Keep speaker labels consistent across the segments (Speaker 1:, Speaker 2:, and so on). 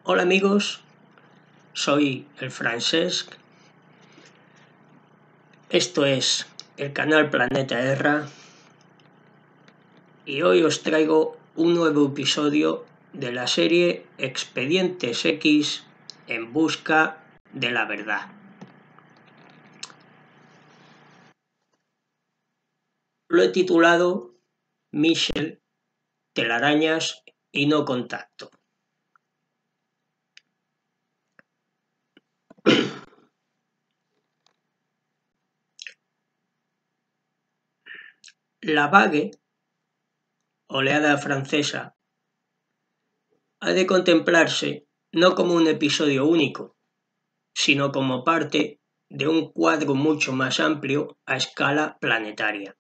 Speaker 1: Hola amigos, soy el Francesc. Esto es el canal Planeta Erra y hoy os traigo un nuevo episodio de la serie Expedientes X en busca de la verdad. Lo he titulado Michel, telarañas y no contacto. La vague oleada francesa ha de contemplarse no como un episodio único, sino como parte de un cuadro mucho más amplio a escala planetaria.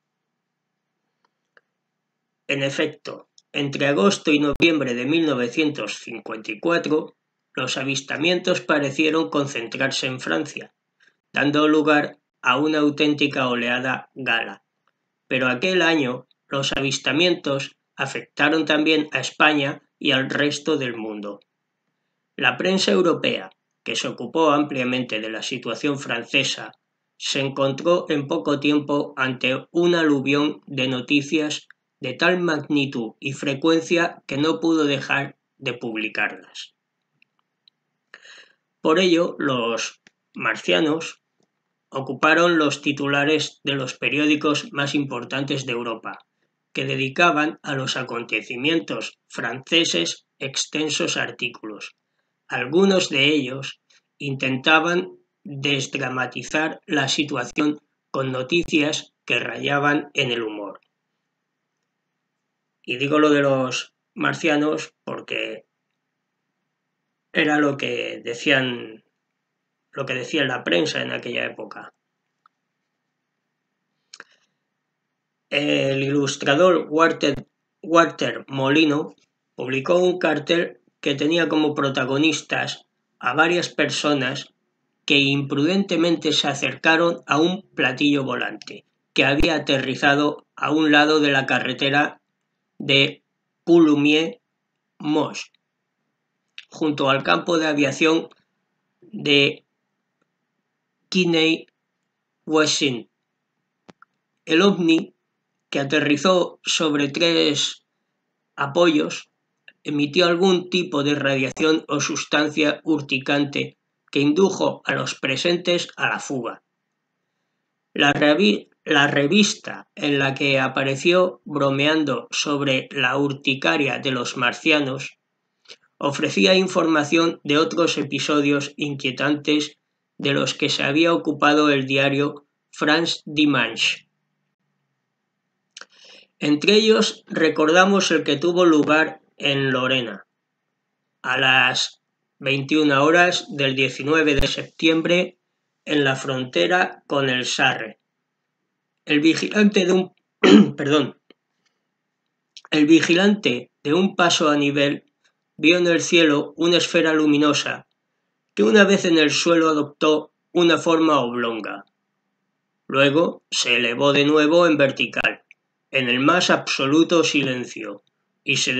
Speaker 1: En efecto, entre agosto y noviembre de 1954, los avistamientos parecieron concentrarse en Francia, dando lugar a una auténtica oleada gala. Pero aquel año, los avistamientos afectaron también a España y al resto del mundo. La prensa europea, que se ocupó ampliamente de la situación francesa, se encontró en poco tiempo ante un aluvión de noticias de tal magnitud y frecuencia que no pudo dejar de publicarlas. Por ello, los marcianos ocuparon los titulares de los periódicos más importantes de Europa, que dedicaban a los acontecimientos franceses extensos artículos. Algunos de ellos intentaban desdramatizar la situación con noticias que rayaban en el humor. Y digo lo de los marcianos porque era lo que decía la prensa en aquella época. El ilustrador Walter Molino publicó un cartel que tenía como protagonistas a varias personas que imprudentemente se acercaron a un platillo volante que había aterrizado a un lado de la carretera de Coulommiers-Moix, junto al campo de aviación de Kiney-Wessin. El ovni, que aterrizó sobre 3 apoyos, emitió algún tipo de radiación o sustancia urticante que indujo a los presentes a la fuga. La revista en la que apareció bromeando sobre la urticaria de los marcianos ofrecía información de otros episodios inquietantes de los que se había ocupado el diario France Dimanche. Entre ellos recordamos el que tuvo lugar en Lorena, a las 21 horas del 19 de septiembre en la frontera con el Sarre. El vigilante de un paso a nivel vio en el cielo una esfera luminosa que una vez en el suelo adoptó una forma oblonga. Luego se elevó de nuevo en vertical, en el más absoluto silencio, y se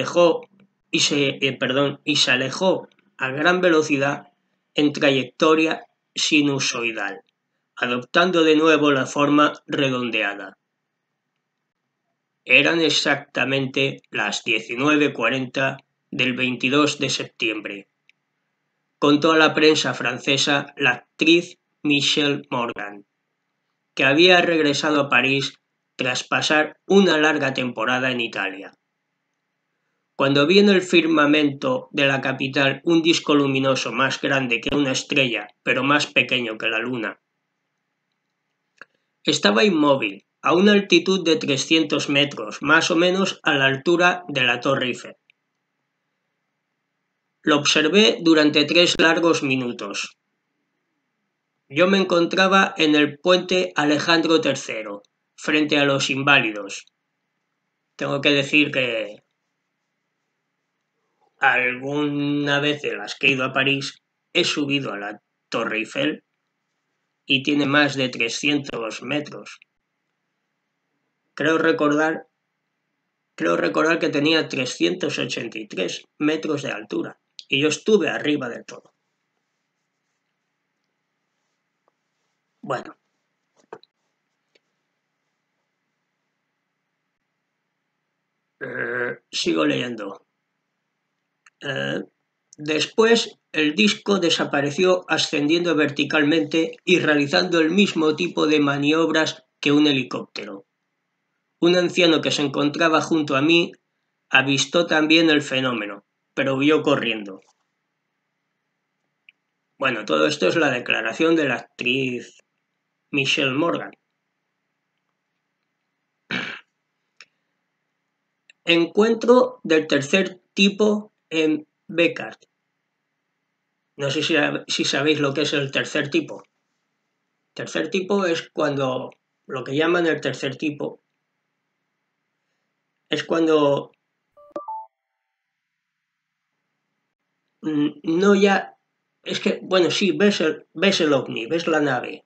Speaker 1: alejó a gran velocidad en trayectoria sinusoidal, adoptando de nuevo la forma redondeada. Eran exactamente las 19:40 del 22 de septiembre. Contó a la prensa francesa la actriz Michelle Morgan, que había regresado a París tras pasar una larga temporada en Italia. Cuando vi en el firmamento de la capital un disco luminoso más grande que una estrella, pero más pequeño que la luna, estaba inmóvil, a una altitud de 300 metros, más o menos a la altura de la Torre Eiffel. Lo observé durante 3 largos minutos. Yo me encontraba en el puente Alejandro III, frente a los Inválidos. Tengo que decir que alguna vez de las que he ido a París he subido a la Torre Eiffel y tiene más de 300 metros. Creo recordar que tenía 383 metros de altura. y yo estuve arriba del todo. Bueno. Sigo leyendo. Después, el disco desapareció ascendiendo verticalmente y realizando el mismo tipo de maniobras que un helicóptero. Un anciano que se encontraba junto a mí avistó también el fenómeno, pero huyó corriendo. Bueno, todo esto es la declaración de la actriz Michelle Morgan. Encuentro del tercer tipo en Beckard. No sé si sabéis lo que es el tercer tipo. Tercer tipo es cuando, lo que llaman el tercer tipo, es cuando no ya, es que, bueno, sí, ves el ovni, ves la nave,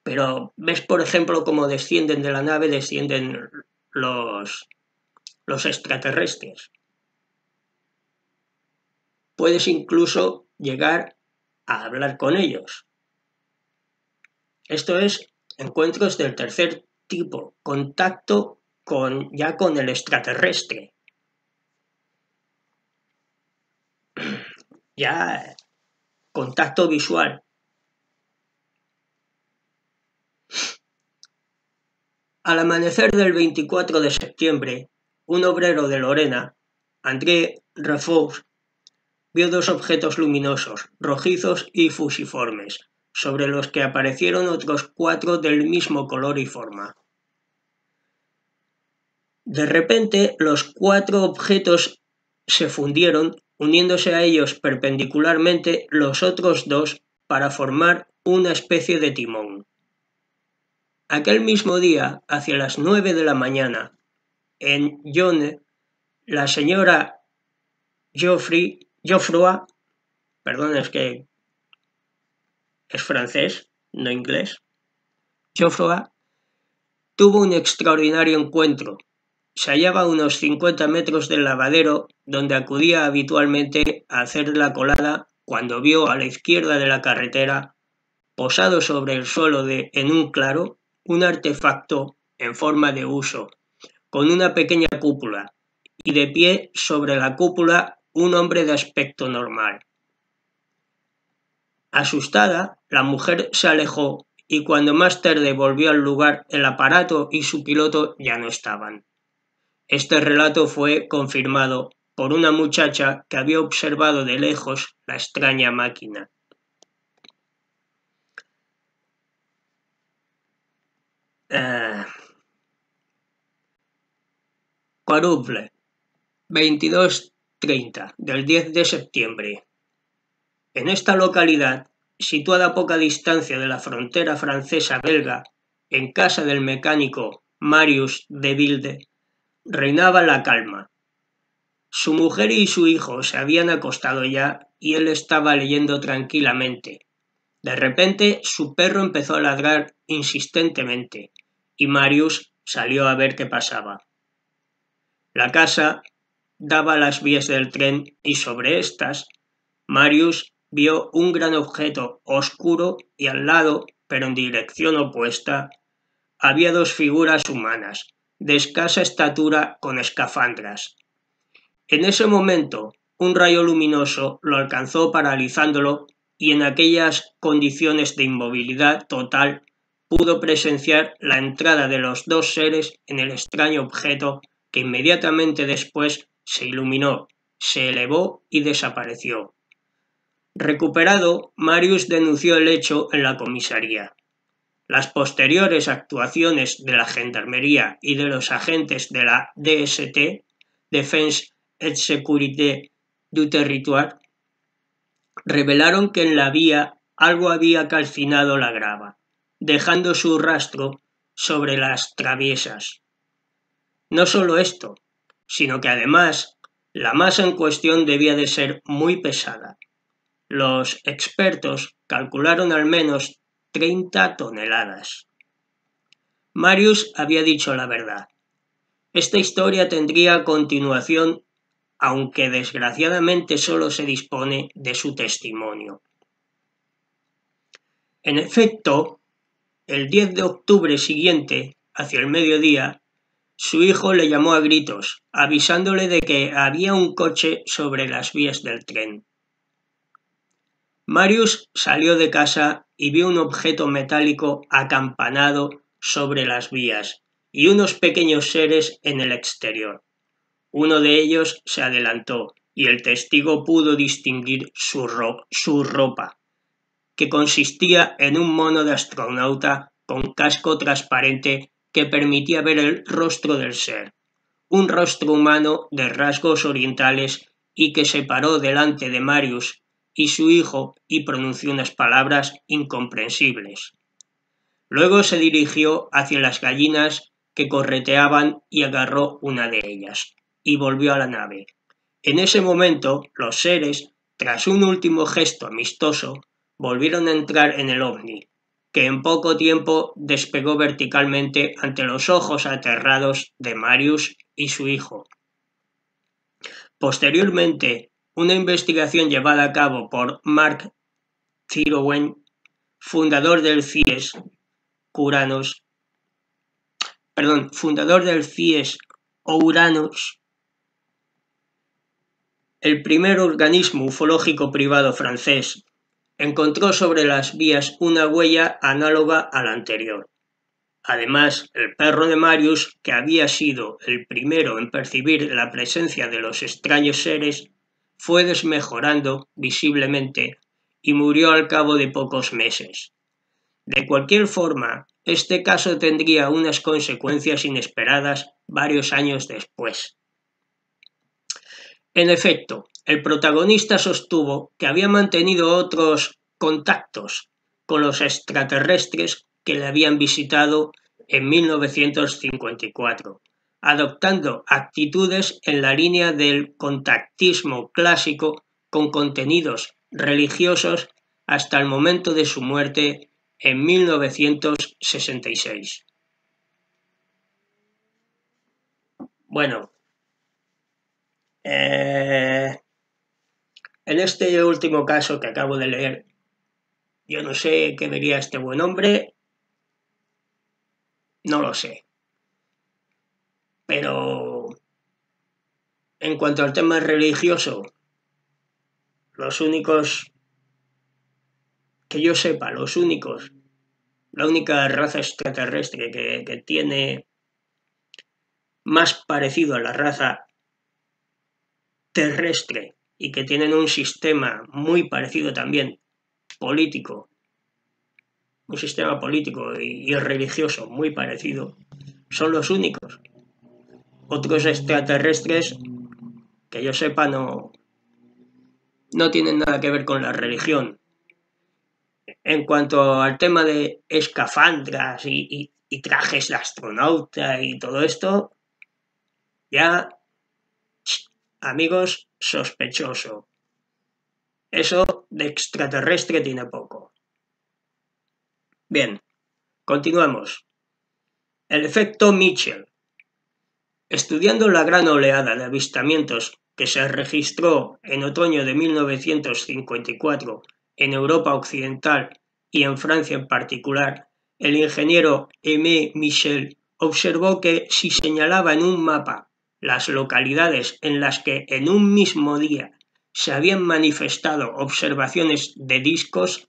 Speaker 1: pero ves, por ejemplo, cómo descienden de la nave, descienden los extraterrestres. Puedes incluso llegar a hablar con ellos. Esto es encuentros del tercer tipo, contacto ya con el extraterrestre. Ya contacto visual. Al amanecer del 24 de septiembre, un obrero de Lorena, André Refoux, vio dos objetos luminosos, rojizos y fusiformes, sobre los que aparecieron otros 4 del mismo color y forma. De repente, los 4 objetos se fundieron, uniéndose a ellos perpendicularmente los otros 2 para formar una especie de timón. Aquel mismo día, hacia las 9 de la mañana, en Yonne, la señora Geoffroy, perdón, es que es francés, no inglés, Geoffroy, tuvo un extraordinario encuentro. Se hallaba a unos 50 metros del lavadero donde acudía habitualmente a hacer la colada cuando vio a la izquierda de la carretera, posado sobre el suelo en un claro, un artefacto en forma de huso, con una pequeña cúpula, y de pie sobre la cúpula un hombre de aspecto normal. Asustada, la mujer se alejó y cuando más tarde volvió al lugar, el aparato y su piloto ya no estaban. Este relato fue confirmado por una muchacha que había observado de lejos la extraña máquina. Quarouble, 22:30 del 10 de septiembre. En esta localidad, situada a poca distancia de la frontera francesa-belga, en casa del mecánico Marius de Wilde, reinaba la calma. Su mujer y su hijo se habían acostado ya y él estaba leyendo tranquilamente. De repente su perro empezó a ladrar insistentemente y Marius salió a ver qué pasaba. La casa daba a las vías del tren y sobre estas Marius vio un gran objeto oscuro y al lado, pero en dirección opuesta, había 2 figuras humanas, de escasa estatura con escafandras. En ese momento, un rayo luminoso lo alcanzó paralizándolo y en aquellas condiciones de inmovilidad total pudo presenciar la entrada de los 2 seres en el extraño objeto que inmediatamente después se iluminó, se elevó y desapareció. Recuperado, Marius denunció el hecho en la comisaría. Las posteriores actuaciones de la Gendarmería y de los agentes de la DST, Defense et Sécurité du Territoire, revelaron que en la vía algo había calcinado la grava, dejando su rastro sobre las traviesas. No solo esto, sino que además la masa en cuestión debía de ser muy pesada. Los expertos calcularon al menos 30 toneladas. Marius había dicho la verdad. Esta historia tendría continuación aunque desgraciadamente solo se dispone de su testimonio. En efecto, el 10 de octubre siguiente, hacia el mediodía, su hijo le llamó a gritos, avisándole de que había un coche sobre las vías del tren. Marius salió de casa y vio un objeto metálico acampanado sobre las vías y unos pequeños seres en el exterior. Uno de ellos se adelantó y el testigo pudo distinguir su ropa, que consistía en un mono de astronauta con casco transparente que permitía ver el rostro del ser, un rostro humano de rasgos orientales y que se paró delante de Marius y su hijo y pronunció unas palabras incomprensibles. Luego se dirigió hacia las gallinas que correteaban y agarró una de ellas, y volvió a la nave. En ese momento, los seres, tras un último gesto amistoso, volvieron a entrar en el ovni, que en poco tiempo despegó verticalmente ante los ojos aterrados de Marius y su hijo. Posteriormente, una investigación llevada a cabo por Mark Tyrowell, fundador del CIES Ouranos, el primer organismo ufológico privado francés, encontró sobre las vías una huella análoga a la anterior. Además, el perro de Marius, que había sido el primero en percibir la presencia de los extraños seres, fue desmejorando visiblemente y murió al cabo de pocos meses. De cualquier forma, este caso tendría unas consecuencias inesperadas varios años después. En efecto, el protagonista sostuvo que había mantenido otros contactos con los extraterrestres que le habían visitado en 1954, adoptando actitudes en la línea del contactismo clásico con contenidos religiosos hasta el momento de su muerte en 1966. Bueno, en este último caso que acabo de leer, yo no sé qué vería este buen hombre, no lo sé. Pero en cuanto al tema religioso, los únicos que yo sepa, la única raza extraterrestre que tiene más parecido a la raza terrestre y que tienen un sistema muy parecido también político, un sistema político y religioso muy parecido, son los únicos. Otros extraterrestres, que yo sepa, no tienen nada que ver con la religión. En cuanto al tema de escafandras y trajes de astronauta y todo esto, ya, amigos, sospechoso. Eso de extraterrestre tiene poco. Bien, continuamos. El efecto Mitchell. Estudiando la gran oleada de avistamientos que se registró en otoño de 1954 en Europa Occidental y en Francia en particular, el ingeniero Aimé Michel observó que si señalaba en un mapa las localidades en las que en un mismo día se habían manifestado observaciones de discos,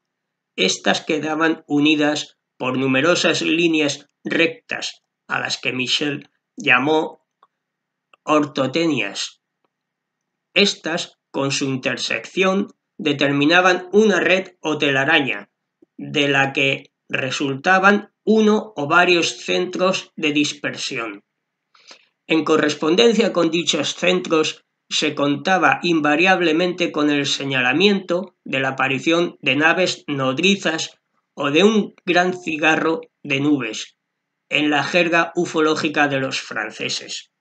Speaker 1: estas quedaban unidas por numerosas líneas rectas a las que Michel llamó ortotenias. Estas, con su intersección, determinaban una red o telaraña, de la que resultaban uno o varios centros de dispersión. En correspondencia con dichos centros, se contaba invariablemente con el señalamiento de la aparición de naves nodrizas o de un gran cigarro de nubes, en la jerga ufológica de los franceses.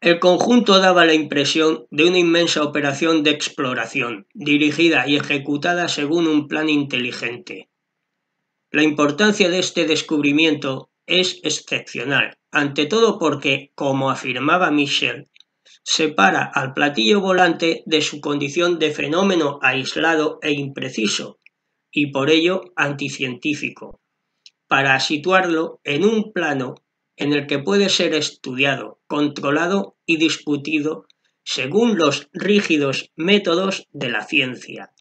Speaker 1: El conjunto daba la impresión de una inmensa operación de exploración, dirigida y ejecutada según un plan inteligente. La importancia de este descubrimiento es excepcional, ante todo porque, como afirmaba Michel, separa al platillo volante de su condición de fenómeno aislado e impreciso, y por ello anticientífico, para situarlo en un plano en el que puede ser estudiado, controlado y discutido según los rígidos métodos de la ciencia.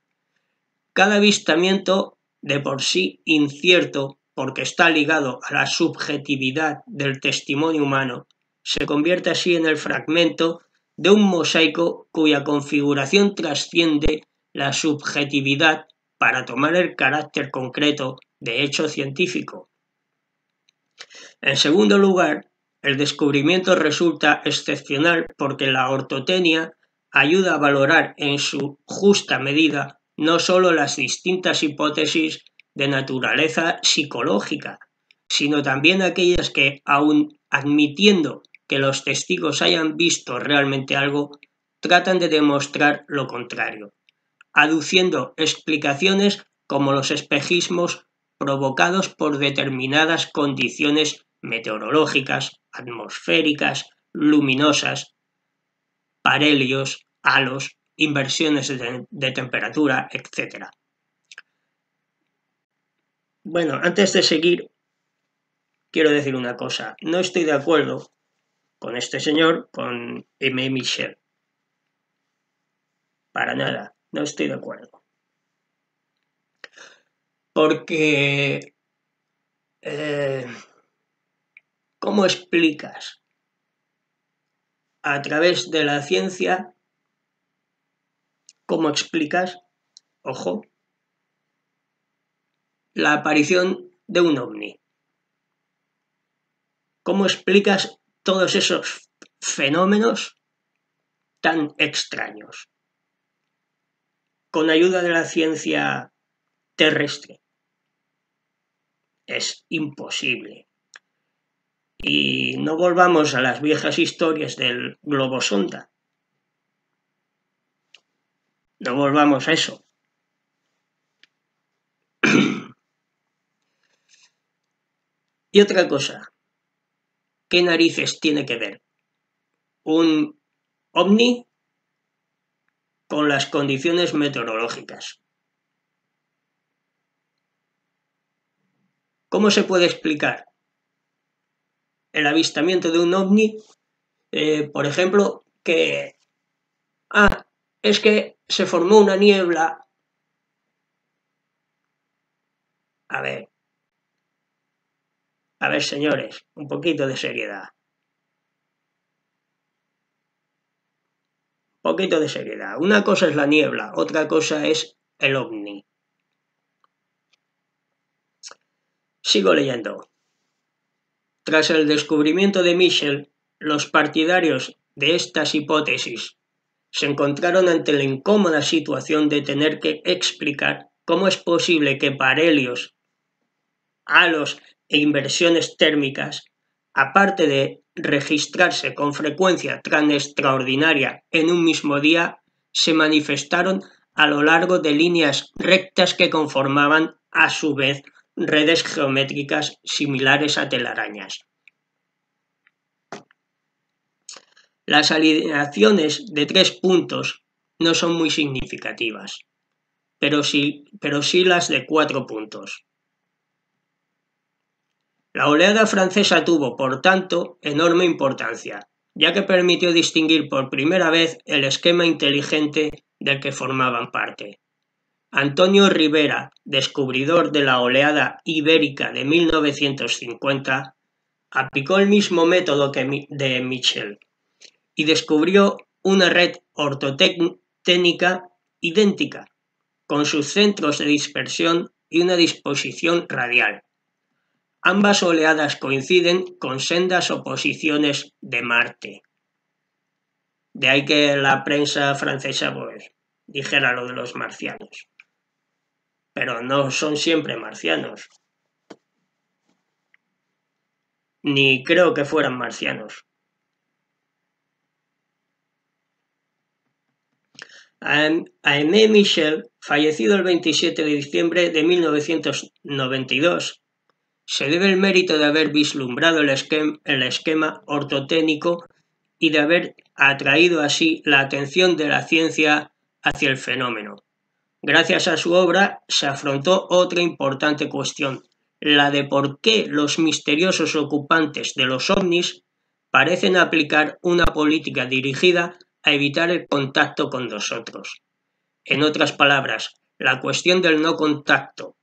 Speaker 1: Cada avistamiento, de por sí incierto porque está ligado a la subjetividad del testimonio humano, se convierte así en el fragmento de un mosaico cuya configuración trasciende la subjetividad para tomar el carácter concreto de hecho científico. En segundo lugar, el descubrimiento resulta excepcional porque la ortotenia ayuda a valorar en su justa medida no solo las distintas hipótesis de naturaleza psicológica, sino también aquellas que, aun admitiendo que los testigos hayan visto realmente algo, tratan de demostrar lo contrario, aduciendo explicaciones como los espejismos provocados por determinadas condiciones meteorológicas, atmosféricas, luminosas, parhelios, halos, inversiones de temperatura, etc. Bueno, antes de seguir, quiero decir una cosa. No estoy de acuerdo con este señor, con M. Michel. Para nada, no estoy de acuerdo. Porque, ¿cómo explicas a través de la ciencia, cómo explicas, ojo, la aparición de un ovni? ¿Cómo explicas todos esos fenómenos tan extraños con ayuda de la ciencia terrestre? Es imposible. Y no volvamos a las viejas historias del globosonda. No volvamos a eso. Y otra cosa, ¿qué narices tiene que ver un ovni con las condiciones meteorológicas? ¿Cómo se puede explicar el avistamiento de un ovni, por ejemplo, que es que se formó una niebla? A ver, señores, un poquito de seriedad. Un poquito de seriedad. Una cosa es la niebla, otra cosa es el ovni. Sigo leyendo. Tras el descubrimiento de Michel, los partidarios de estas hipótesis se encontraron ante la incómoda situación de tener que explicar cómo es posible que parhelios, halos e inversiones térmicas, aparte de registrarse con frecuencia tan extraordinaria en un mismo día, se manifestaron a lo largo de líneas rectas que conformaban, a su vez, redes geométricas similares a telarañas. Las alineaciones de 3 puntos no son muy significativas, pero sí las de 4 puntos. La oleada francesa tuvo, por tanto, enorme importancia, ya que permitió distinguir por primera vez el esquema inteligente del que formaban parte. Antonio Rivera, descubridor de la oleada ibérica de 1950, aplicó el mismo método que de Michel y descubrió una red ortotécnica idéntica, con sus centros de dispersión y una disposición radial. Ambas oleadas coinciden con sendas oposiciones de Marte. De ahí que la prensa francesa dijera lo de los marcianos. Pero no son siempre marcianos. Ni creo que fueran marcianos. Aimé Michel, fallecido el 27 de diciembre de 1992, se debe el mérito de haber vislumbrado el esquema ortotécnico y de haber atraído así la atención de la ciencia hacia el fenómeno. Gracias a su obra se afrontó otra importante cuestión, la de por qué los misteriosos ocupantes de los ovnis parecen aplicar una política dirigida a evitar el contacto con nosotros. En otras palabras, la cuestión del no contacto.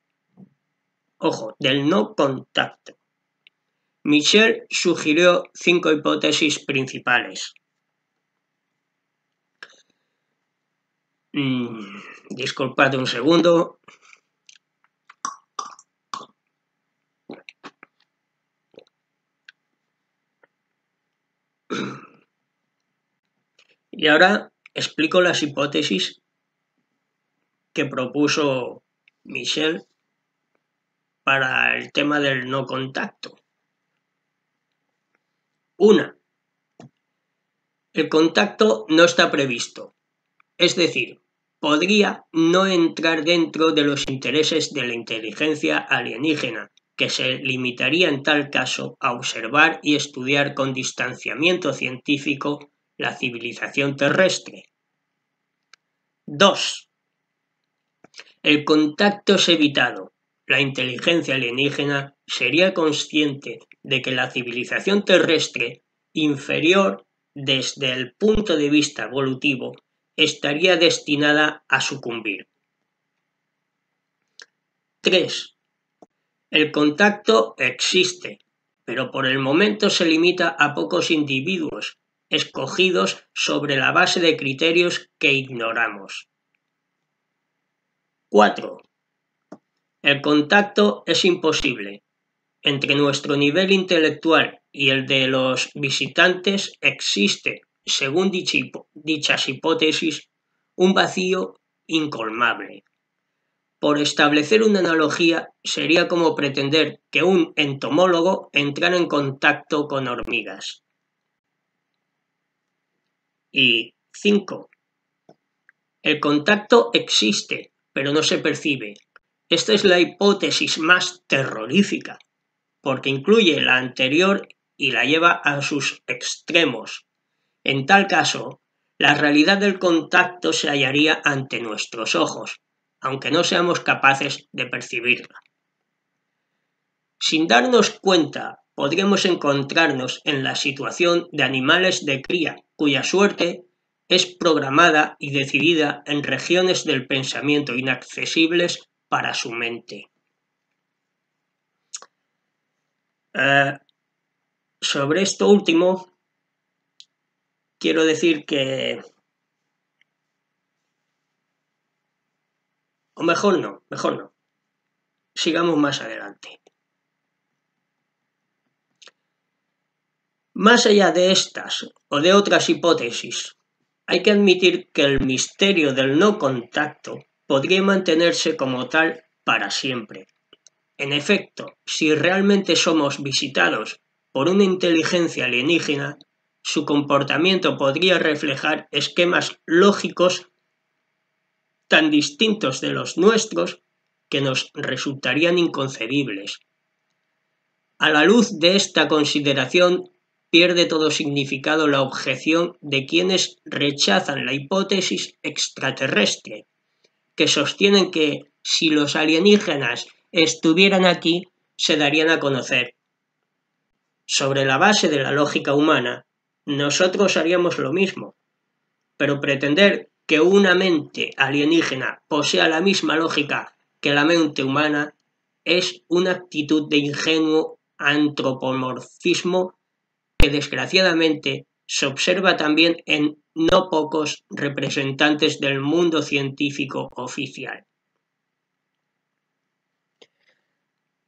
Speaker 1: Ojo, del no contacto. Michel sugirió 5 hipótesis principales. Disculpad un segundo. Y ahora explico las hipótesis que propuso Michel para el tema del no contacto. 1. El contacto no está previsto, es decir, podría no entrar dentro de los intereses de la inteligencia alienígena, que se limitaría en tal caso a observar y estudiar con distanciamiento científico la civilización terrestre. 2. El contacto es evitado. La inteligencia alienígena sería consciente de que la civilización terrestre, inferior desde el punto de vista evolutivo, estaría destinada a sucumbir. 3. El contacto existe, pero por el momento se limita a pocos individuos, escogidos sobre la base de criterios que ignoramos. 4. El contacto es imposible. Entre nuestro nivel intelectual y el de los visitantes existe, según dichas hipótesis, un vacío incolmable. Por establecer una analogía, sería como pretender que un entomólogo entrara en contacto con hormigas. Y 5. El contacto existe, pero no se percibe. Esta es la hipótesis más terrorífica, porque incluye la anterior y la lleva a sus extremos. En tal caso, la realidad del contacto se hallaría ante nuestros ojos, aunque no seamos capaces de percibirla. Sin darnos cuenta, podríamos encontrarnos en la situación de animales de cría, cuya suerte es programada y decidida en regiones del pensamiento inaccesibles para su mente. Sobre esto último, quiero decir que... O mejor no. Sigamos más adelante. Más allá de estas o de otras hipótesis, hay que admitir que el misterio del no contacto podría mantenerse como tal para siempre. En efecto, si realmente somos visitados por una inteligencia alienígena, su comportamiento podría reflejar esquemas lógicos tan distintos de los nuestros que nos resultarían inconcebibles. A la luz de esta consideración, pierde todo significado la objeción de quienes rechazan la hipótesis extraterrestre, que sostienen que si los alienígenas estuvieran aquí, se darían a conocer. Sobre la base de la lógica humana, nosotros haríamos lo mismo, pero pretender que una mente alienígena posea la misma lógica que la mente humana es una actitud de ingenuo antropomorfismo que desgraciadamente se observa también en no pocos representantes del mundo científico oficial.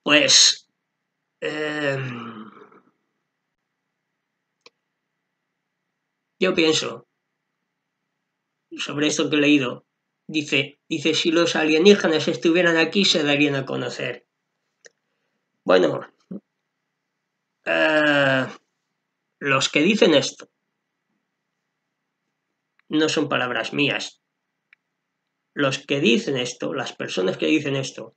Speaker 1: Pues yo pienso sobre esto que he leído, dice si los alienígenas estuvieran aquí se darían a conocer. Bueno, los que dicen esto no son palabras mías. Los que dicen esto, las personas que dicen esto,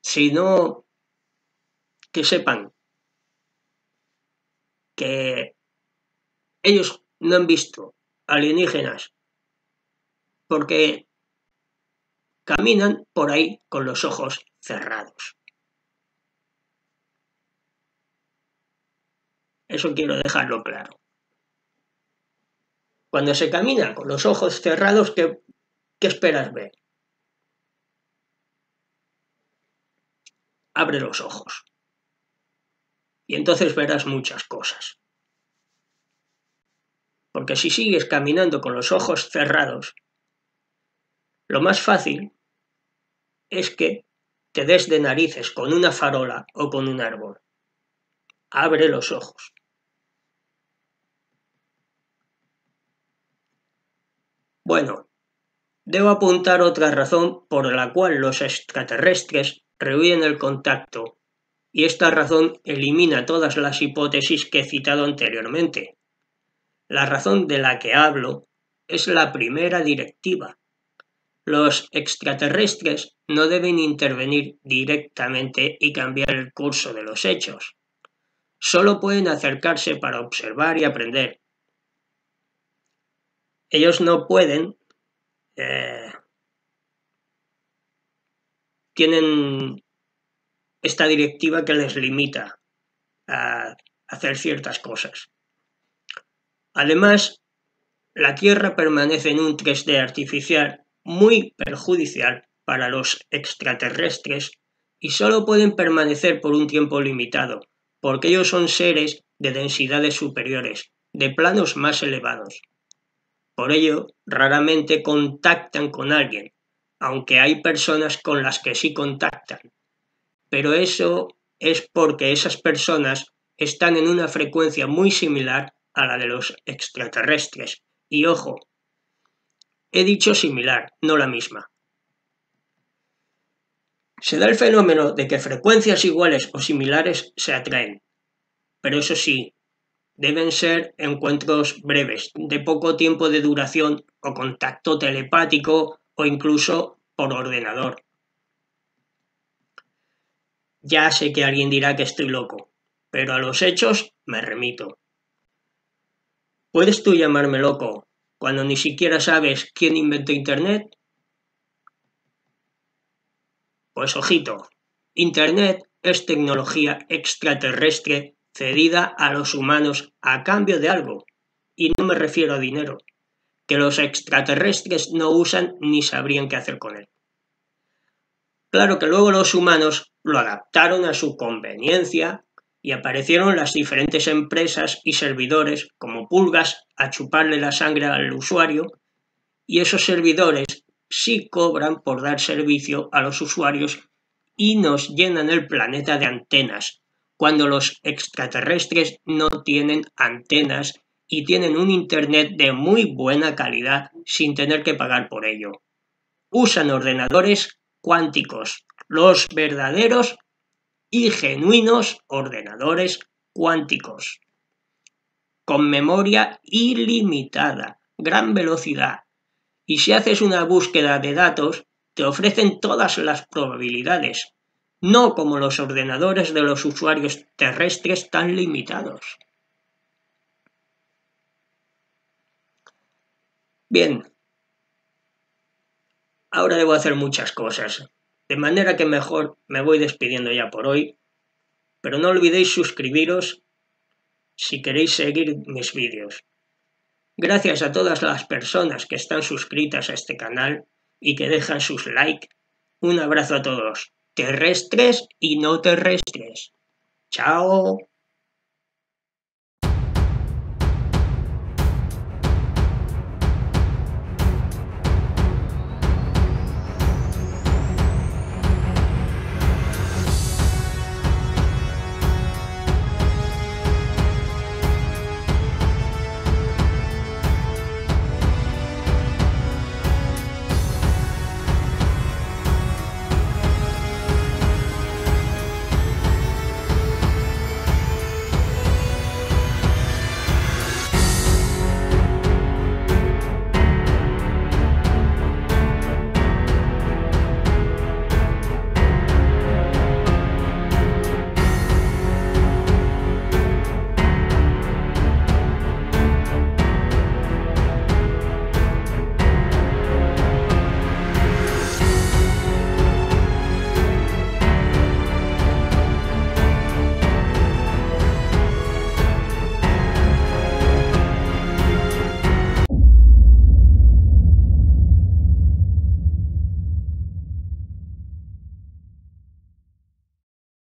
Speaker 1: sino que sepan que ellos no han visto alienígenas porque caminan por ahí con los ojos cerrados. Eso quiero dejarlo claro. Cuando se camina con los ojos cerrados, ¿qué esperas ver? Abre los ojos. Y entonces verás muchas cosas. Porque si sigues caminando con los ojos cerrados, lo más fácil es que te des de narices con una farola o con un árbol. Abre los ojos. Bueno, debo apuntar otra razón por la cual los extraterrestres rehuyen el contacto, y esta razón elimina todas las hipótesis que he citado anteriormente. La razón de la que hablo es la primera directiva. Los extraterrestres no deben intervenir directamente y cambiar el curso de los hechos. Solo pueden acercarse para observar y aprender. Ellos no pueden, tienen esta directiva que les limita a hacer ciertas cosas. Además, la Tierra permanece en un 3D artificial muy perjudicial para los extraterrestres y solo pueden permanecer por un tiempo limitado, porque ellos son seres de densidades superiores, de planos más elevados. Por ello, raramente contactan con alguien, aunque hay personas con las que sí contactan. Pero eso es porque esas personas están en una frecuencia muy similar a la de los extraterrestres. Y ojo, he dicho similar, no la misma. Se da el fenómeno de que frecuencias iguales o similares se atraen, pero eso sí, deben ser encuentros breves, de poco tiempo de duración o contacto telepático o incluso por ordenador. Ya sé que alguien dirá que estoy loco, pero a los hechos me remito. ¿Puedes tú llamarme loco cuando ni siquiera sabes quién inventó Internet? Pues ojito, Internet es tecnología extraterrestre cedida a los humanos a cambio de algo, y no me refiero a dinero, que los extraterrestres no usan ni sabrían qué hacer con él. Claro que luego los humanos lo adaptaron a su conveniencia y aparecieron las diferentes empresas y servidores como pulgas a chuparle la sangre al usuario, y esos servidores sí cobran por dar servicio a los usuarios y nos llenan el planeta de antenas, cuando los extraterrestres no tienen antenas y tienen un Internet de muy buena calidad sin tener que pagar por ello. Usan ordenadores cuánticos, los verdaderos y genuinos ordenadores cuánticos, con memoria ilimitada, gran velocidad, y si haces una búsqueda de datos, te ofrecen todas las probabilidades, no como los ordenadores de los usuarios terrestres tan limitados. Bien, ahora debo hacer muchas cosas, de manera que mejor me voy despidiendo ya por hoy, pero no olvidéis suscribiros si queréis seguir mis vídeos. Gracias a todas las personas que están suscritas a este canal y que dejan sus likes. Un abrazo a todos, terrestres y no terrestres. ¡Chao!